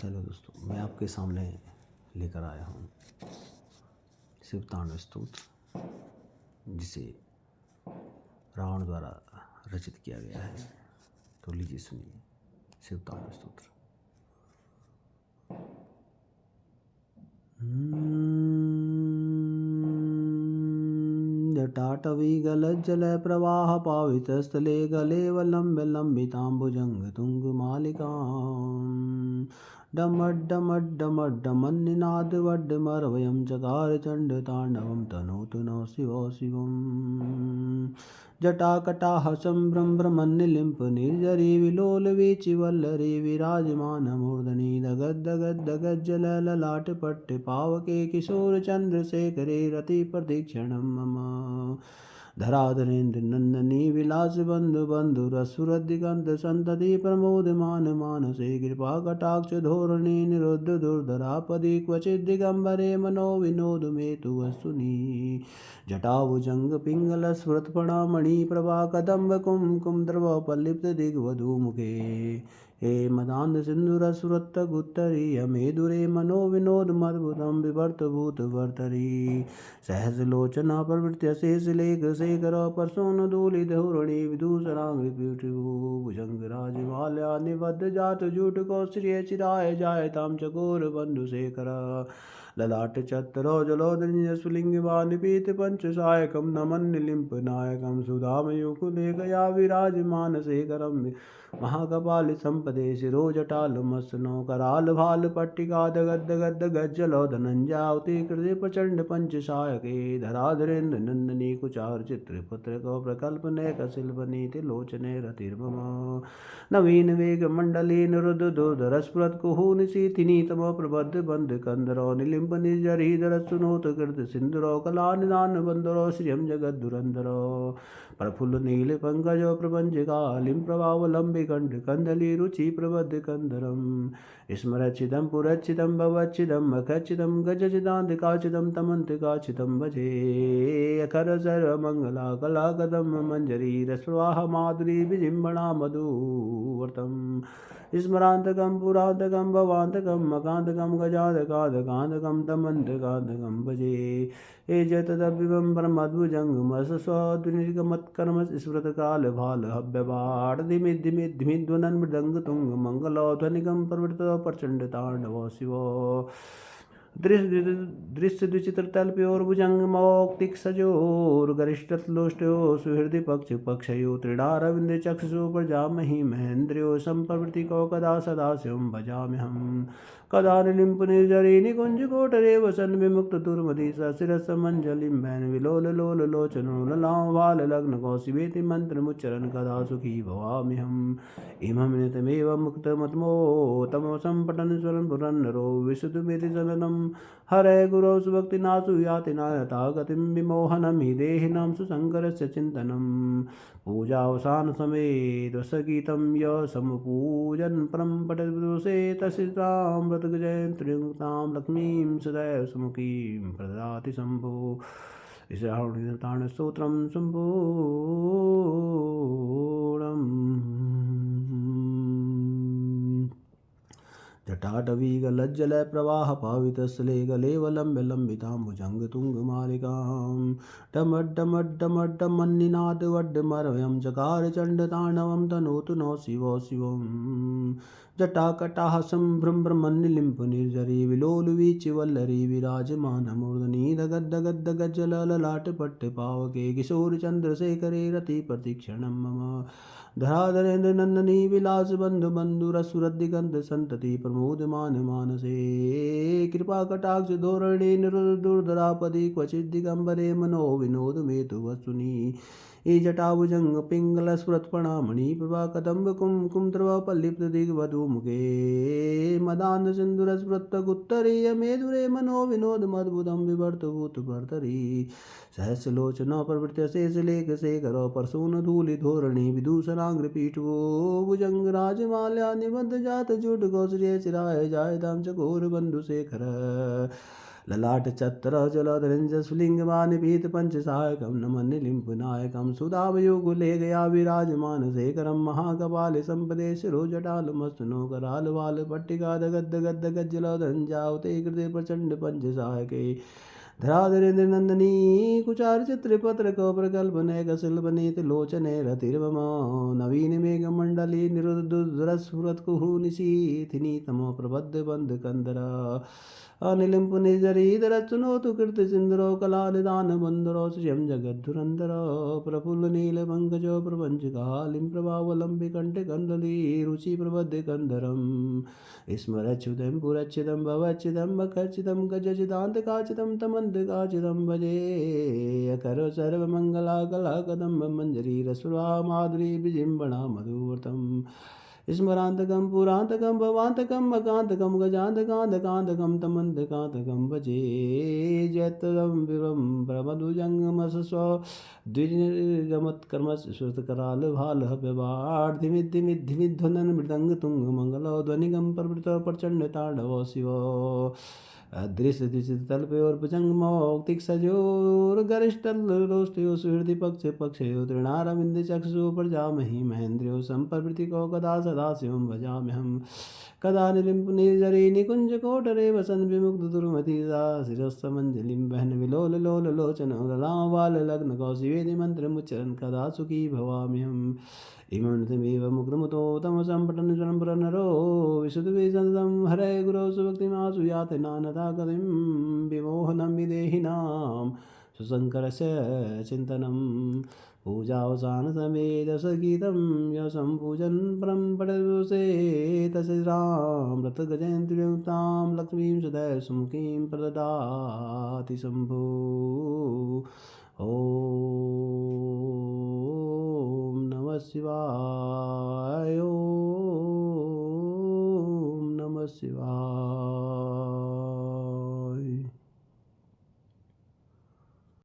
Hello दोस्तों, मैं आपके सामने लेकर आया हूँ शिव तांडव स्तोत्र, जिसे रावण द्वारा रचित किया गया है। तो लीजिए सुनिए शिव तांडव स्तोत्र। जटाटवी गलज्जल प्रवाह पावितस्थले गले वलम्ब्य लम्बिताम्बुजंग तुंगमालिकाम् डमड्डमड्डमड्डमन्निनादवड्डमरवयं चकार चण्डताण्डवं तनोतु नः शिवो शिवम् जटाकटाः सम्भ्रमन्निलिम्प निर्जरी विलोलवीचिवल्लरी विराजमानमूर्धनि दगद्दगद्दगज्जलललाटपट्टे पावके किशोरचन्द्रशेखरे रतिप्रदीक्षणं मम धराधरेन्द्रनन्दनी विलासबन्धुबन्धुरसुरदिगन्तसन्तति प्रमोदमान मानसे कृपाकटाक्षधोरणे निरुद्ध दुर्धरापदि क्वचिद्दिगम्बरे मनो विनोदमेतु वस्तुनि जटाभुजङ्गपिङ्गलस्फुरत्फणामणिप्रभा कदम्बकुङ्कुमद्रवपल्लिप्तदिग्वधूमुखे हे मदान्धसिन्धुरसुरत्तगुत्तरीयमेदुरे मनो विनोदमद्भुतं बिभर्तभूतभर्तरि सहस्रलोचना प्रवृत्य शेषलेखशेखर परशोन्नधूलिधौरणी विदूषणाङ्घ्रिभुजङ्गराजमाल्या निबद्धजातजूटकौश्रियचिराय जायतां चकोरबन्धुशेखर ललाटचत्रो जलोदरस्फुलिङ्गवानिपीतपञ्चसायकं नमन्निलिम्पनायकं सुधामयुकुलेखया विराजमानशेखरं महाकपालिसम्पदे शिरोजटालमसनो करालभालपट्टिकादगद्दगद्दगज्जलो धनञ्जावतीकृते प्रचण्डपञ्चसायके धराधरेन्द्रनन्दनी कुचारचित्रपुत्रको प्रकल्पनेकशिल्पनीतिलोचने रतिर्मम नवीनवेगमण्डलेन रुद्धदुर्धरस्फुरत्कुहूनिशीथिनी तमप्रबद्धबन्धकन्दरो निलिम्पनिर्जरीधरसुनोतकृतसिन्धुरो कलानिदानबन्धरो श्रियं जगद्धुरन्धरो प्रफुल्लनीलपङ्कजो प्रपञ्चकालिं प्रभावलम्बिकण्ठकन्दलीरुचिप्रबद्धकन्धरं स्मरचिदं पुरचिदं भवच्चिदं मखचिदं गजचिदान्तिकाचिदं तमन्तिकाचिदं भजे अखर सर्वमङ्गला कलाकदं मञ्जरी रसप्रवाह माधुरी विजिह्वणा मधुवर्तं स्मरान्तकं पुरान्तकं भवान्तकं मकान्तकं गजादकादकान्तकं तमन्तकान्तकं भजे हे जतदभिवं परमद्भुजङ्गमसस्वद्विनिर्गमत्कर्म स्मृतकालभालहव्यभाटधिमिद्धिमिद्धिमिध्वनन् मृदङ्गतुङ्गमङ्गलध्वनिकं प्रवृत्तो प्रचण्डताण्डवो शिवो दृश्यद्विचित्रतल्पयोर्भुजङ्गमौक्तिकसजोर्गरिष्ठतलुष्टयो सुहृदि पक्षपक्षयो त्रिडारविन्दचक्षुषु प्रजामहि महेन्द्रियो सम्प्रवृत्तिको कदा सदा शिवं भजाम्यहम् कदा निलिम्पनिर्जरी निकुञ्जकोटरे वसन् विमुक्तदुर्मदिशिरसमञ्जलिं वैन विलोललोललोचनो ललामबाललग्नको शिवेति मन्त्रमुच्चरन् कदा सुखी भवाम्यहम् इमं नितमेव मुक्तमतमोत्तमसम्पटन् स्वरन् पुरन्दरो विशुद्धमिति सदनं हरे गुरौ सुभक्तिनाशु याति नायता गतिं विमोहनं हि देहिनां सुशङ्करस्य चिन्तनं पूजावसानसमये रसगीतं य समपूजन् परं पठद्विदुषे तस्य ताम्रतजयन्त्रियुक्तां लक्ष्मीं सदैव सुमुखीं प्रददाति शम्भो ताण्डवस्तोत्रं सम्पूर्णम्। जटाटवीगलज्जलय प्रवाह पावितस्थले गले वलम्ब्यलम्बिताम्बुजङ्गतुङ्गमालिकां डमड्डमड्डमड्डमन्निनादवड्डमरवयं चकार चण्डताण्डवं तनोतु नः शिवो शिवम् जटाकटाः सम्भ्रमन्निलिम्पनिर्जरी विलोलवीचिवल्लरी विराजमानमूर्धनि दगद्दगद्दगज्जलललाटपट्टपावके किशोरचन्द्रशेखरे रतिप्रतीक्षणं मम धराधरेन्द्रनन्दनी विलासबन्धुबन्धुरसुरदिगन्तसन्तति प्रमोदमान मानसे कृपाकटाक्षधोरणे निरुद्धदुर्धरापदि क्वचिद्दिगम्बरे मनो विनोदमेतु वस्तुनि जटाभुजङ्गपिङ्गलस्फुरत्फणामणिप्रभा कदम्बकुङ्कुमद्रवपल्लिप्तदिग्वधूमुखे मदान्धसिन्धुरस्फुरत्तगुत्तरीयमेदुरे मनो विनोदमद्भुतं बिभर्तभूतभर्तरि सहस्रलोचना प्रवृत्य शेषलेखशेखरो परशोन्नधूलिधोरणी विदूषणाङ्घ्रिपीठो भुजङ्गराजमाल्या निबद्धजातजूटगोश्रियचिराय जायतां चकोरबन्धुशेखर ललाट चत्र जलधरंजस्फुलिंगवान पीत पंचसायकं नमन्निलिम्पनायकं सुधावयुगुले गया विराजमान शेखरं महाकपाले संपदे शिरोजटालमस्तनो करालवाल पट्टिका गद्द गद्द गज्जलधंजावते कृते प्रचंड पंचसायके धराधरेन्द्र नंदनी कुचार चित्रपत्र कौप्रकल्पने कशिल्पनीत लोचने रतिर्वम नवीन मेघमंडली निरुद्धुरस्फुरत्कुहु निशीथिनी तमो प्रबद्ध बंध कंदरा अनिलिं पुनिजरीधरचुनोतु कीर्तिसिन्दुरो कलानिदानबन्धुरो श्रियं जगद्धुरन्धरो प्रफुल्लनीलपङ्कजो प्रपञ्चकालिं प्रभावलम्बिकण्ठकन्दली रुचिप्रबद्धकन्धरम् स्मरच्युतं पुरच्युतं भवच्युतं बकच्युतं गजचिदान्तकाचितं तमन्तकाचितं भजे अकरो सर्वमङ्गलाकलाकदम्बं मञ्जरीरस्वरा माधुरी विजिम्बणा मधुवर्तम् स्मरान्तकं पुरान्तकं भवान्तकं मकान्तकं गजान्तकान्तकान्तकं तमन्तकान्तकं भजे जयतरं विवं प्रमधुजङ्गमस्व द्विजगमत्कर्मश्रुतकरालभालहव्यवाढ्धिमिद्धिमिद्धिमिध्वनन् मृदङ्गतुङ्गमङ्गलो ध्वनिगं प्रवृत प्रचण्डताण्डवो शिवो अदृश्यदिचितल्पयोर्भुजङ्गमौक्तिकसजोर्गरिष्ठल्लोष्टयो सुहृदि पक्षे पक्षयो तृणारविन्द चक्षुषु प्रजामहि महेन्द्रियो सम्प्रवृत्तिको कदा सदा शिवं भजाम्यहम् कदा निलिम्पुनिर्जरी निकुञ्जकोटरे वसन् विमुग्धदुर्मतिदा शिरस्तमञ्जलिं वहन् विलोललोललोचनो ललावाललग्नकौशिवेदि मन्त्रमुच्चरन् कदा सुखी भवाम्यहम् इमन्तमेव मुग्धमुतो तमसम्पटनं पुरनरो विशुद्धिसन्दं हरे गुरो सुभक्तिमासु याति नानता गतिं विमोहनं विदेहिनां सुशङ्करस्य चिन्तनं पूजावसानसमये दशगीतं यशम्पूजन् परं पठसे तस्रां व्रतगजयन्त्रियुक्तां लक्ष्मीं सदैव सुमुखीं प्रददाति शम्भो ॐ नमः शिवाय ॐ नमः शिवाय।